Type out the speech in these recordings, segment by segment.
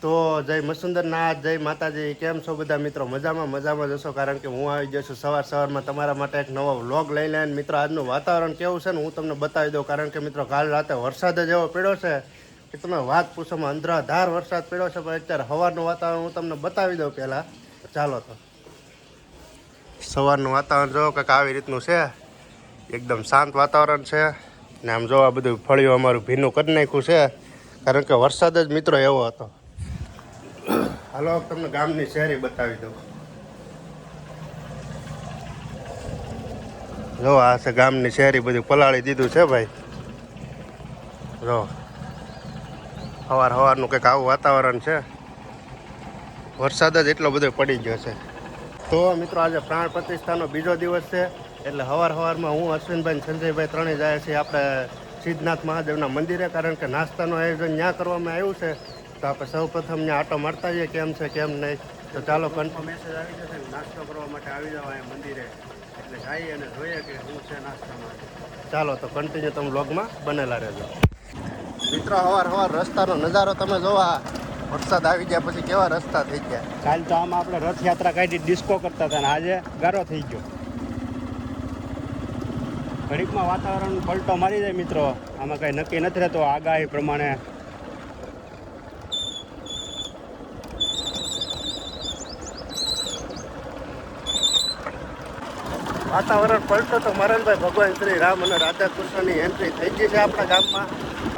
તો જય મસુંદરનાથ, જય માતાજી. કેમ છો બધા મિત્રો? મજામાં જશો, કારણ કે હું આવી જઈશું સવારમાં તમારા માટે એક નવો વ્લોગ લઈ લઈને. મિત્રો આજનું વાતાવરણ કેવું છે ને હું તમને બતાવી દઉં, કારણ કે મિત્રો કાલ રાતે વરસાદ જ એવો પડ્યો છે કે તમે વાત પૂછોમાં અંધરાધાર વરસાદ પડ્યો છે. પણ અત્યારે સવારનું વાતાવરણ હું તમને બતાવી દઉં પહેલાં. ચાલો તો સવારનું વાતાવરણ જો કંઈક આવી રીતનું છે, એકદમ શાંત વાતાવરણ છે ને આમ જો આ બધું ફળિયું અમારું ભીનું કરી નાખ્યું છે, કારણ કે વરસાદ જ મિત્રો એવો હતો. હાલો તમને ગામની શહેરી બતાવી દઉં. જો આ છે ગામની શહેરી, બધું પલાળી દીધું છે ભાઈ. જો સવારનું કંઈક આવું વાતાવરણ છે, વરસાદ જ એટલો બધો પડી ગયો છે. તો મિત્રો આજે પ્રાણ પ્રતિષ્ઠાનો બીજો દિવસ છે, એટલે સવારમાં હું અશ્વિનભાઈ સંજયભાઈ ત્રણેય જાય છે આપણે સિદ્ધનાથ મહાદેવના મંદિરે, કારણ કે નાસ્તાનું આયોજન ત્યાં કરવામાં આવ્યું છે. તો આપણે સૌ પ્રથમ ત્યાં આટો મારતા જઈએ કેમ છે કેમ નહીં. તો ચાલો કન્ફર્મ મેસેજ આવી જશે, નાસ્તો કરવા માટે આવી જાવ અહીંયા મંદિરે, એટલે જઈએ અને જોઈએ કે શું છે નાસ્તામાં. ચાલો તો કન્ટિન્યુ તમે વ્લોગમાં બનેલા રહેજો. મિત્રો સવાર રસ્તાનો નજારો તમે જોવા, વરસાદ આવી ગયા પછી કેવા રસ્તા થઈ ગયા. કાલ તો આમાં આપણે રથયાત્રા કાઢી ડિસ્કો કરતા હતા ને આજે ગારો થઈ ગયો. ઘડીકમાં વાતાવરણ પલટો મારી જાય મિત્રો, આમાં કંઈ નક્કી નથી રહેતો આગાહી પ્રમાણે. વાતાવરણ પલટો તો મરણભાઈ ભગવાન શ્રી રામ અને રાધા કૃષ્ણની એન્ટ્રી થઈ ગઈ છે આપણા ગામમાં.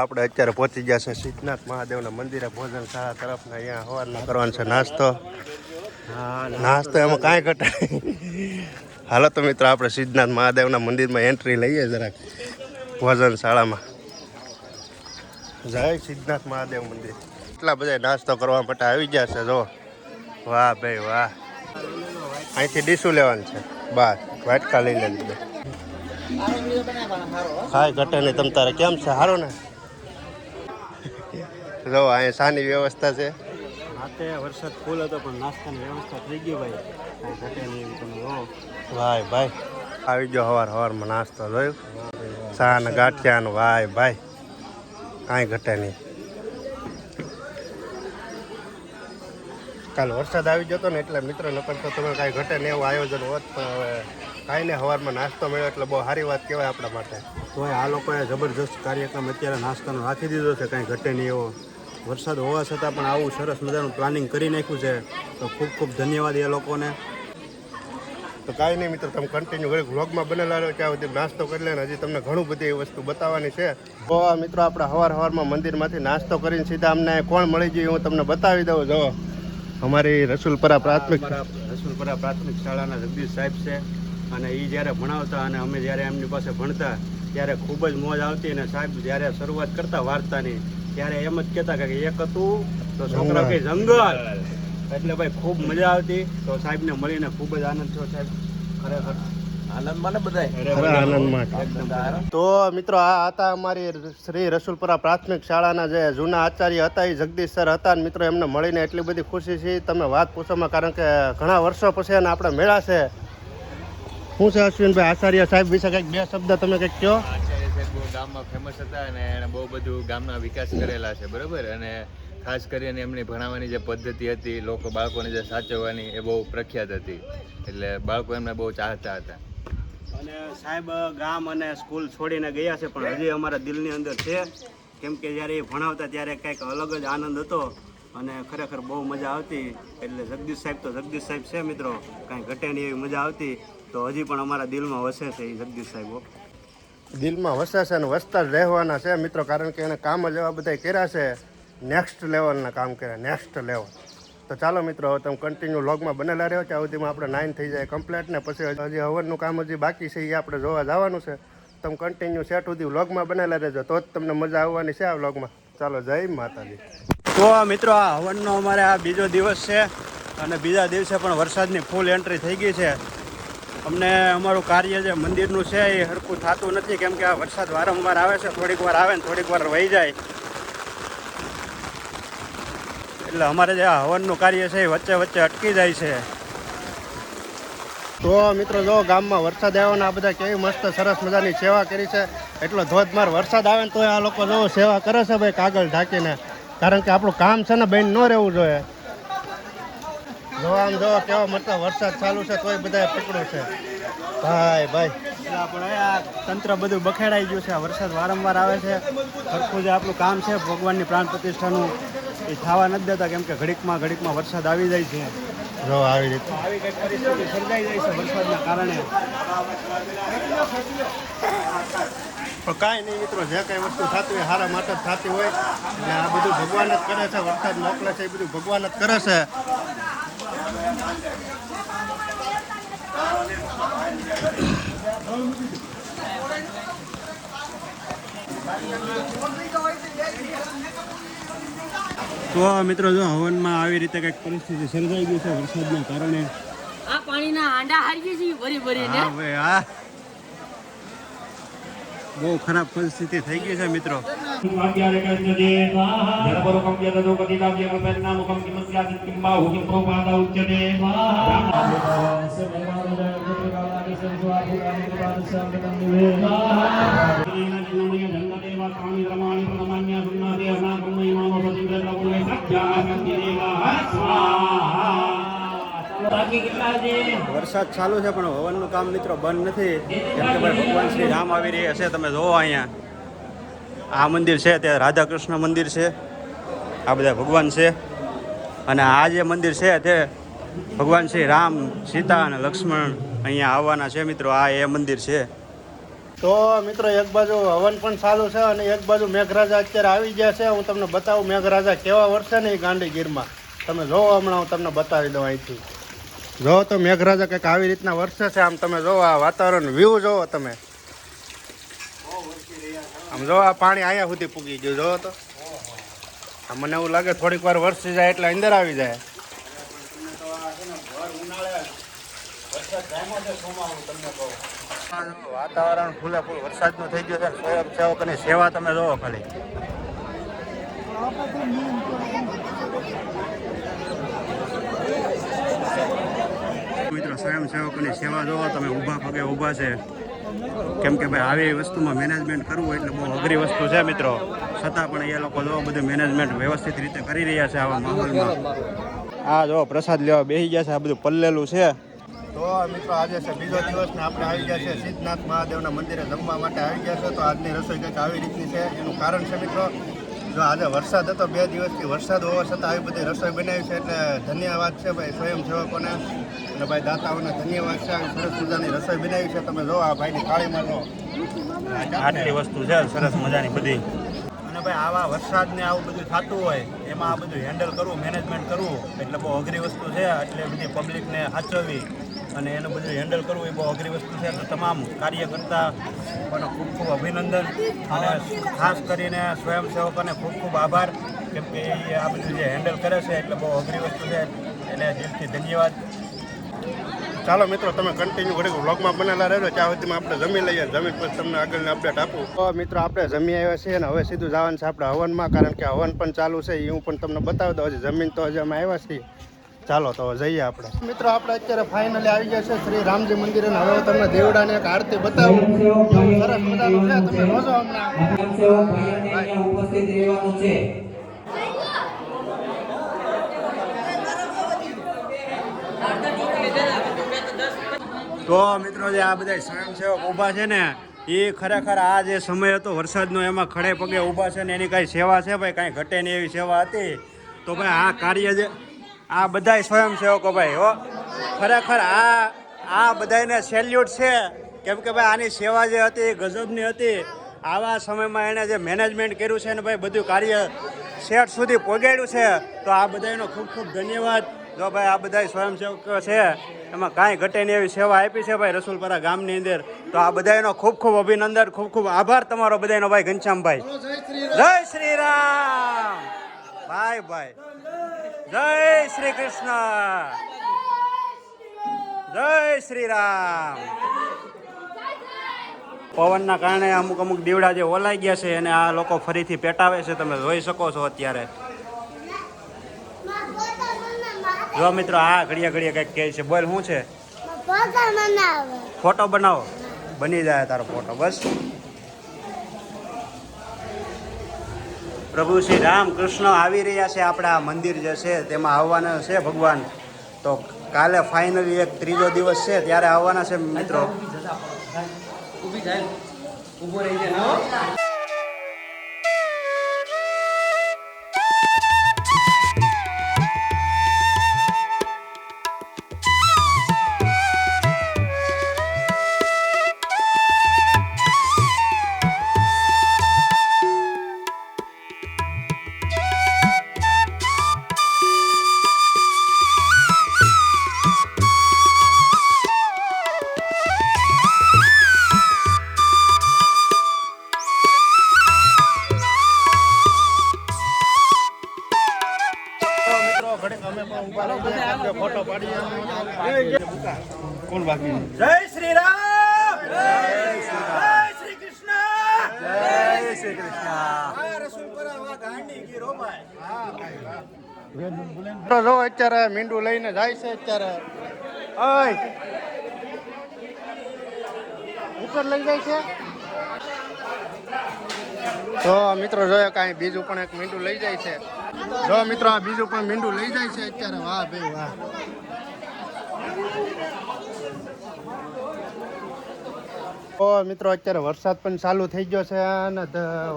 આપણે અત્યારે પહોંચી ગયા છે સિદ્ધનાથ મહાદેવના મંદિરે, ભોજનશાળા તરફના. અહીંયા સવારના કરવાનો છે નાસ્તો એમાં કાંઈ ઘટાય. હાલો તો મિત્રો આપણે સિદ્ધનાથ મહાદેવના મંદિરમાં એન્ટ્રી લઈએ જરાક ભોજનશાળામાં. જય સિદ્ધનાથ મહાદેવ મંદિર. એટલા બધા નાસ્તો કરવા માટે આવી ગયા છે. જો વાહ ભાઈ વાહ, અહીંથી ડીશું લેવાનું છે, બસ વાટકા લઈ લેજો. કાંઈ ઘટે નહીં. તમ તારે કેમ છે? સારું ને? જો અહીંયા શાની વ્યવસ્થા છે. રાતે વરસાદ ફૂલ હતો પણ નાસ્તાની વ્યવસ્થા થઈ ગઈ ભાઈ, કાંઈ ઘટે નહીં તમે જો. ભાઈ આવી ગયો સવારમાં નાસ્તો જોયું, ચા ને ગાંઠિયાનું. ભાઈ કાંઈ ઘટે નહીં. કાલ વરસાદ આવી જતો ને એટલે મિત્રો નકર તો તમે કાંઈ ઘટે ને એવું આયોજન હોત, પણ હવે કાંઈ ને સવારમાં નાસ્તો મળ્યો એટલે બહુ સારી વાત કહેવાય આપણા માટે. તો આ લોકોએ જબરજસ્ત કાર્યક્રમ અત્યારે નાસ્તાનો રાખી દીધો છે, કાંઈ ઘટે નહીં એવો. વરસાદ હોવા છતાં પણ આવું સરસ મજાનું પ્લાનિંગ કરી નાખ્યું છે, તો ખૂબ ખૂબ ધન્યવાદ એ લોકોને. તો કાંઈ નહીં મિત્રો, તમે કન્ટિન્યુ ઘરે વ્લોગમાં બનેલા રહ્યો, ત્યાં સુધી નાસ્તો કરી લે. હજી તમને ઘણું બધી એવી વસ્તુ બતાવવાની છે. તો મિત્રો આપણે સવારમાં મંદિરમાંથી નાસ્તો કરીને સીધા અમને કોણ મળી ગયું હું તમને બતાવી દઉં. જો અમારી રસુલપરા પ્રાથમિક શાળાના જગદીશ સાહેબ છે, અને એ જ્યારે ભણાવતા અને અમે જ્યારે એમની પાસે ભણતા ત્યારે ખૂબ જ મોજ આવતી. અને સાહેબ જ્યારે શરૂઆત કરતા વાર્તાની ત્યારે એમ જ કહેતા કે એક હતું તો છોકરા કંઈ જંગલ, એટલે ભાઈ ખૂબ મજા આવતી. તો સાહેબને મળીને ખૂબ જ આનંદ થયો. સાહેબ ખરેખર તો મિત્રો આ હતા અમારી શ્રી રસુલપરા પ્રાથમિક શાળાના જે જૂના આચાર્ય હતા, એ જગદીશ સર હતા. અને મિત્રો એમને મળીને એટલી બધી ખુશી છે તમે વાત પૂછોમાં, કારણ કે ઘણા વર્ષો પછી અને આપણે મેળા છે. શું છે અશ્વિનભાઈ, આચાર્ય સાહેબ વિશે કંઈક બે શબ્દ તમે કંઈક કહો. આચાર્ય સાહેબ બહુ ગામમાં ફેમસ હતા અને એણે બહુ બધું ગામના વિકાસ કરેલા છે, બરાબર. અને ખાસ કરીને એમની ભણાવવાની જે પદ્ધતિ હતી, બાળકોને જે સાચવવાની, એ બહુ પ્રખ્યાત હતી. એટલે બાળકો એમને બહુ ચાહતા હતા. અને સાહેબ ગામ અને સ્કૂલ છોડીને ગયા છે, પણ હજી અમારા દિલની અંદર છે, કેમ કે જ્યારે એ ભણાવતા ત્યારે કંઈક અલગ જ આનંદ હતો અને ખરેખર બહુ મજા આવતી. એટલે જગદીશ સાહેબ તો જગદીશ સાહેબ છે મિત્રો, કાંઈ ઘટે નહીં એવી મજા આવતી. તો હજી પણ અમારા દિલમાં વસે છે એ જગદીશ સાહેબો. દિલમાં વસે છે અને વસતા જ રહેવાના છે મિત્રો, કારણ કે એને કામ જ એવા બધા કર્યા છે, નેક્સ્ટ લેવલના કામ કર્યા, નેક્સ્ટ લેવલ. તો ચાલો મિત્રો હવે તમે કન્ટિન્યુ વ્લોગમાં બનેલા રહ્યો, ત્યાં સુધીમાં આપણે 9 થઈ જાય કમ્પ્લીટ, ને પછી હજી હવનનું કામ હજી બાકી છે, એ આપણે જોવા જવાનું છે. તમે કન્ટિન્યુ સેટ સુધી વ્લોગમાં બનેલા રહેજો, તો જ તમને મજા આવવાની છે આ વ્લોગમાં. ચાલો જય માતાજી. તો મિત્રો આ હવનનો અમારે આ બીજો દિવસ છે, અને બીજા દિવસે પણ વરસાદની ફૂલ એન્ટ્રી થઈ ગઈ છે. અમને અમારું કાર્ય જે મંદિરનું છે એ સરખું થતું નથી, કેમ કે આ વરસાદ વારંવાર આવે છે, થોડીક વાર આવે ને થોડીક વાર વહી જાય. એટલે અમારે જે આ હવનનું કાર્ય છે એ વચ્ચે વચ્ચે અટકી જાય છે. તો મિત્રો જો ગામમાં વરસાદ આવ્યો ને આ બધા કેવી મસ્ત સરસ મજાની સેવા કરી છે. એટલો ધોધમાર વરસાદ આવે ને તો આ લોકો જો સેવા કરે છે ભાઈ, કાગળ ઢાંકીને. કારણ કે આપણું કામ છે ને બેન ન રહેવું જોઈએ. જો આમ જો કેવો મતલબ વરસાદ ચાલુ છે તોય બધા પકડું છે ભાઈ ભાઈ. એટલે આપણે આ તંત્ર બધું બખેડાઈ ગયું છે. આ વરસાદ વારંવાર આવે છે. સરખું જે આપણું કામ છે ભગવાનની પ્રાણ પ્રતિષ્ઠાનું એ થવા નથી દેતા, કેમ કે ઘડીકમાં વરસાદ આવી જાય છે. જો આવી રીતે આવી કંઈક પરિસ્થિતિ સર્જાઈ જાય છે વરસાદના કારણે. પણ કાંઈ નહીં મિત્રો, જે કંઈ વસ્તુ થતી હોય સારા માટે જ થતી હોય. અને આ બધું ભગવાન જ કરે છે. વરસાદ મોકલે છે એ બધું ભગવાન જ કરે છે. તો મિત્રો જો હવનમાં આવી રીતે કંઈક પરિસ્થિતિ સર્જાઈ ગઈ છે વરસાદના કારણે. આ પાણીના હાંડા હારી છે ભરી ભરીને. હા ભાઈ, હા બહુ ખરાબ પરિસ્થિતિ થઈ ગઈ છે મિત્રો. વરસાદ ચાલુ છે પણ હવનનું કામ મિત્રો બંધ નથી, કેમ કે ભાઈ ભગવાન શ્રી રામ આવી રહ્યા છે. તમે જોવો અહીંયા આ મંદિર છે તે રાધા કૃષ્ણ મંદિર છે. આ બધા ભગવાન છે. અને આ જે મંદિર છે તે ભગવાન શ્રી રામ, સીતા અને લક્ષ્મણ અહીંયા આવવાના છે મિત્રો. આ એ મંદિર છે. તો મિત્રો એક બાજુ હવન પણ ચાલુ છે અને એક બાજુ મેઘરાજા અત્યારે આવી ગયા છે. હું તમને બતાવું મેઘરાજા કેવા વરસે ને એ ગાંડીગીરમાં. તમે જોવો હમણાં હું તમને બતાવી દઉં અહીંથી. જો તો મેઘરાજા કંઈક આવી રીતના વરસે છે. આમ તમે જોવો આ વાતાવરણ વ્યૂ જોવો તમે. આમ જો આ પાણી અહીંયા સુધી પૂગી ગયું. જોવો તો મને એવું લાગે થોડીક વાર વરસી જાય એટલે અંદર આવી જાય. વાતાવરણ ફૂલે ફૂલ વરસાદનું થઈ ગયું છે. સ્વયંસેવકોની સેવા તમે જોવો ખાલી. મિત્રો સ્વયંસેવકોની સેવા જોવો તમે, ઊભા પગે ઊભા છે. કેમ કે ભાઈ આવી વસ્તુમાં મેનેજમેન્ટ કરવું એટલે બહુ અઘરી વસ્તુ છે મિત્રો. છતાં પણ એ લોકો જો બધું મેનેજમેન્ટ વ્યવસ્થિત રીતે કરી રહ્યા છે આવા માહોલમાં. આ જો પ્રસાદ લેવા બેસી ગયા છે. આ બધું પલ્લેલું છે. તો મિત્રો આજે છે બીજો દિવસ ને આપણે આવી ગયા છે સિદ્ધનાથ મહાદેવના મંદિરે જમવા માટે આવી ગયા છે. તો આજની રસોઈ કંઈક આવી રીતની છે. એનું કારણ છે મિત્રો, જો આજે વરસાદ હતો 2 દિવસથી, વરસાદ હોવા છતાં આવી બધી રસોઈ બનાવી છે. એટલે ધન્યવાદ છે ભાઈ સ્વયંસેવકોને અને ભાઈ દાતાઓને ધન્યવાદ છે. આવી સરસ મજાની રસોઈ બનાવી છે. તમે જો આ ભાઈની થાળીમાં જો આટલી વસ્તુ છે સરસ મજાની બધી. અને ભાઈ આવા વરસાદને આવું બધું થતું હોય એમાં આ બધું હેન્ડલ કરવું, મેનેજમેન્ટ કરવું એટલે બહુ અઘરી વસ્તુ છે. એટલે બધી પબ્લિકને સાચવવી અને એનું બધું હેન્ડલ કરવું એ બહુ અઘરી વસ્તુ છે. તો તમામ કાર્યકર્તા મને ખૂબ ખૂબ અભિનંદન અને ખાસ કરીને સ્વયંસેવકોને ખૂબ ખૂબ આભાર, કેમ કે એ આ બધું જે હેન્ડલ કરે છે એટલે બહુ અઘરી વસ્તુ છે. એને દિલથી ધન્યવાદ. ચાલો મિત્રો તમે કન્ટિન્યુ ઘડીક વ્લોગમાં બનેલા રહેજો. ત્યાં સુધીમાં આપણે જમી લઈએ. જમીન પછી તમને આગળની અપડેટ આપું. તો મિત્રો આપણે જમી આવ્યા છીએ અને હવે સીધું જવાનું છે આપણે હવનમાં, કારણ કે હવન પણ ચાલુ છે. એ હું પણ તમને બતાવી દઉં. હજી જમીન તો હજી અમે આવ્યા છીએ. ચાલો તો જઈએ આપણે. મિત્રો આપણે અત્યારે ફાઇનલી આવી ગયા છે શ્રી રામજી મંદિર અને હવે તમને દેવડાની એક આરતી બતાવું. સરસ મજાનું છે. તમે જોજો હમણાં. તો મિત્રો જે આ બધા સ્વયંસેવક ઊભા છે ને એ ખરેખર આ જે સમય હતો વરસાદનો એમાં ખડે પગે ઊભા છે ને એની કાંઈ સેવા છે ભાઈ, કાંઈ ઘટે નહીં એવી સેવા હતી. તો ભાઈ આ કાર્ય જે આ બધાય સ્વયંસેવકો ભાઈ હો ખરેખર આ બધાને સેલ્યુટ છે. કેમ કે ભાઈ આની સેવા જે હતી ગજબની હતી. આવા સમયમાં એણે જે મેનેજમેન્ટ કર્યું છે ને ભાઈ બધું કાર્ય શેઠ સુધી પહોંચાડ્યું છે. તો આ બધાનો ખૂબ ખૂબ ધન્યવાદ. જો ભાઈ આ બધા સ્વયંસેવકો છે એમાં કાંઈ ઘટે નહીં એવી સેવા આપી છે ભાઈ રસુલપરા ગામની અંદર. તો આ બધાનો ખૂબ ખૂબ અભિનંદન, ખૂબ ખૂબ આભાર તમારો બધાનો ભાઈ ઘનશ્યામભાઈ. જય શ્રી રામ ભાઈ ભાઈ. જય શ્રી કૃષ્ણ. જય શ્રી રામ. પવનના કારણે અમુક અમુક દીવડા જે ઓલાઈ ગયા છે અને આ લોકો ફરીથી પેટાવે છે. તમે જોઈ શકો છો અત્યારે. જો મિત્રો આ ઘડિયા કંઈક કહે છે. બોલ શું છે? ફોટો બનાવો. બની જાય તારો ફોટો. બસ પ્રભુ શ્રી રામકૃષ્ણ આવી રહ્યા છે. આપણા મંદિર જે છે તેમાં આવવાના છે ભગવાન. તો કાલે ફાઇનલી એક ત્રીજો દિવસ છે ત્યારે આવવાના છે મિત્રો. ઊભી થાય ઊભો રહી જાય. ફોટો પાડી કોણ બાકી? જય શ્રી રામ, જય શ્રી કૃષ્ણ, જય શ્રી કૃષ્ણ. જો અત્યારે મીંડું લઈને જાય છે. અત્યારે ઓય ઉપર લઈ જાય છે. તો મિત્રો જોયો કાંઈ બીજું પણ એક મીંડું લઈ જાય છે. જો મિત્રો આ બીજું પણ મીંડું લઈ જાય છે અત્યારે. વાહ ભાઈ વાહ. તો મિત્રો અત્યારે વરસાદ પણ ચાલુ થઈ ગયો છે અને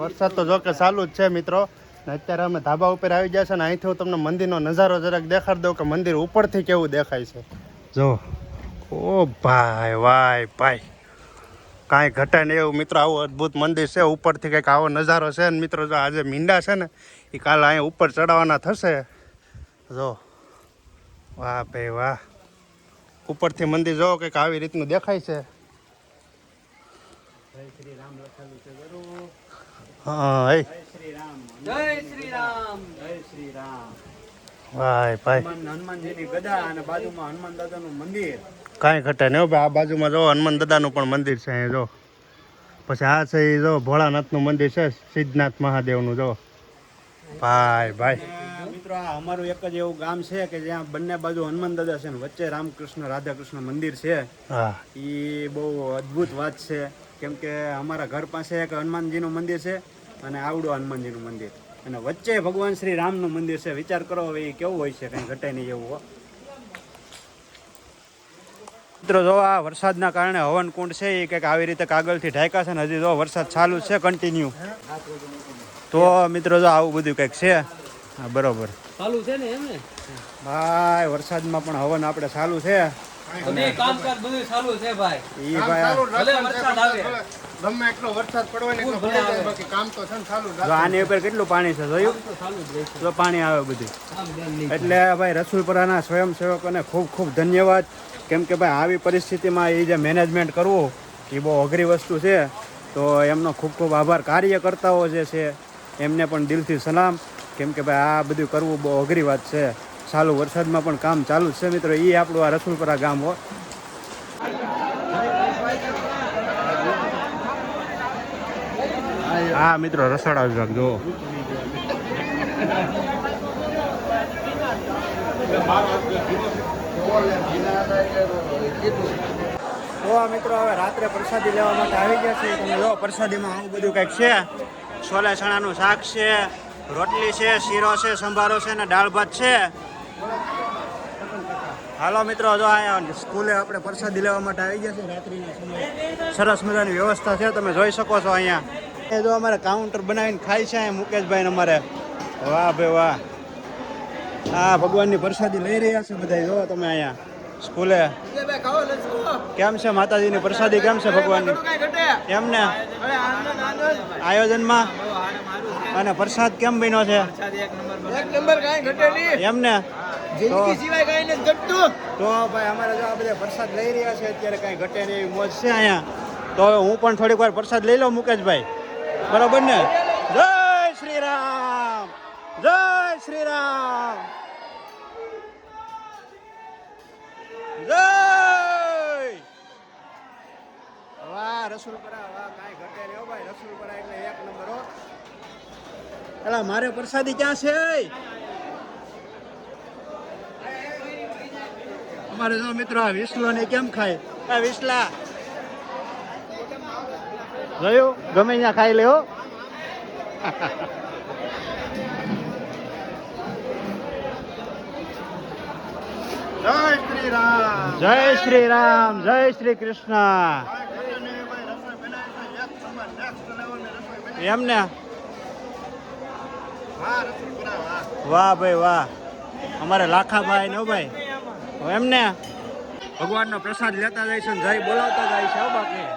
વરસાદ તો જો કે ચાલુ જ છે મિત્રો. ને અત્યારે અમે ધાબા ઉપર આવી ગયા છે ને અહીંથી હું તમને મંદિરનો નજારો જરાક દેખાડી દઉં કે મંદિર ઉપરથી કેવું દેખાય છે. જો ઓ ભાઈ વાય ભાઈ કાંઈ ઘટે નહીં એવું મિત્રો. આવું અદ્ભુત મંદિર છે. ઉપરથી કંઈક આવો નજારો છે ને મિત્રો. જો આજે મીંડા છે ને એ કાલે અહીંયા ઉપર ચડાવવાના થશે. જો વાહ ભાઈ વાહ. ઉપરથી મંદિર જો કંઈક આવી રીતનું દેખાય છે. હા હે જય શ્રી રામ, જય શ્રી રામ, જય શ્રી રામ. ભાઈ ભાઈ હનુમાનજીની ગદા અને બાજુમાં હનુમાન દાદાનું મંદિર. કાંઈ ઘટે નહીં ભાઈ. આ બાજુમાં જો હનુમાન દાદાનું પણ મંદિર છે અહીંયા જો. પછી આ છે એ જો ભોળાનાથનું મંદિર છે, સિદ્ધનાથ મહાદેવનું જો. ભાઈ ભાઈ મિત્રો આ અમારું એક જ એવું ગામ છે કે જ્યાં બંને બાજુ હનુમાન દાદા છે ને વચ્ચે રામકૃષ્ણ રાધાકૃષ્ણ મંદિર છે. હા એ બહુ અદ્ભુત વાત છે. કેમ કે અમારા ઘર પાસે એક હનુમાનજીનું મંદિર છે અને આવડું હનુમાનજીનું મંદિર અને વચ્ચે ભગવાન શ્રી રામનું મંદિર છે. વિચાર કરો હવે એ કેવું હોય છે, કંઈ ઘટે નહીં એવું. મિત્રો જો આ વરસાદના કારણે હવન કુંડ છે એ કંઈક આવી રીતે કાગળથી ઢાંક્યા છે ને હજી જો વરસાદ ચાલુ છે કન્ટિન્યુ. તો મિત્રો જો આવું બધું કંઈક છે. હા બરોબર ચાલુ છે ને એમ ને ભાઈ. વરસાદમાં પણ હવન આપણે ચાલુ છે. બધું કામકાજ બધું ચાલુ છે ભાઈ. ઈ ભાઈ ભલે વરસાદ આવે. ગમે એટલો વરસાદ પડવાનો એટલો પડી જાય, બાકી કામ તો છે ને ચાલુ જ જો આની ઉપર કેટલું પાણી છે જોયું? તો પાણી આવે બધું. એટલે ભાઈ રસુલપરાના સ્વયંસેવકોને ખૂબ ખૂબ ધન્યવાદ. કેમ કે ભાઈ આવી પરિસ્થિતિમાં એ જે મેનેજમેન્ટ કરવું એ બહુ અઘરી વસ્તુ છે. તો એમનો ખૂબ ખૂબ આભાર. કાર્યકર્તાઓ જે છે એમને પણ દિલથી સલામ. કેમ કે ભાઈ આ બધું કરવું બહુ અઘરી વાત છે. ચાલુ વરસાદમાં પણ કામ ચાલુ જ છે મિત્રો. એ આપણું આ રસુલપરા ગામ હો. હા મિત્રો રસોડા વિભાગ જો. તો મિત્રો હવે રાત્રે પ્રસાદી લેવા માટે આવી ગયા છીએ. તમે જો પ્રસાદીમાં આવું બધું કંઈક છે. છોલે ચણાનું શાક છે, રોટલી છે, શીરો છે, સંભારો છે ને દાળ ભાત છે. હાલો મિત્રો જો અહીંયા સ્કૂલે આપણે પ્રસાદી લેવા માટે આવી ગયા છીએ. રાત્રિના સમયે સરસ મજાની વ્યવસ્થા છે, તમે જોઈ શકો છો. અહીંયા એ જો અમારે કાઉન્ટર બનાવીને ખાય છે અહીંયા મુકેશભાઈ અમારે. વાહ ભાઈ વાહ. હા ભગવાનની પ્રસાદી લઈ રહ્યા છે બધા. જો તમે અહીંયા સ્કૂલે કેમ છે માતાજીની પ્રસાદી કેમ છે ભગવાનની એમ ને આયોજનમાં અને પ્રસાદ કેમ બન્યો છે એમ ને? તો ભાઈ અમારે જો આ બધા પ્રસાદ લઈ રહ્યા છે અત્યારે, કાંઈ ઘટે નહીં એવી મોજ છે અહીંયા. તો હવે હું પણ થોડીક વાર પ્રસાદ લઈ લઉં મુકેશભાઈ, બરોબર ને? જય શ્રી રામ, જય શ્રી રામ, જય. વાહ રસુલપરા, વાહ કાંઈ ઘટે નહીં હો ભાઈ. રસુલપરા એટલે એક નંબર હો. એલા મારે પ્રસાદી ક્યાં છે? અમારે જો મિત્રો આ વિસલો ને કેમ ખાય? આ વિસલા જોયું? ગમે ત્યાં ખાઈ લે હો. જય શ્રી રામ. જય શ્રી રામ, જય શ્રી કૃષ્ણ. એમને વાહ ભાઈ વાહ, અમારે લાખાભાઈ ને ભાઈ એમને ભગવાનનો પ્રસાદ લેતા જાય છે ને જય બોલાવતા જાય છે. બાકી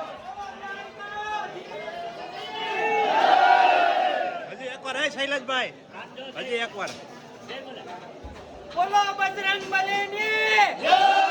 હજી એકવાર હે શૈલેષભાઈ, હજી એકવાર બોલો બજરંગ બલીની જય.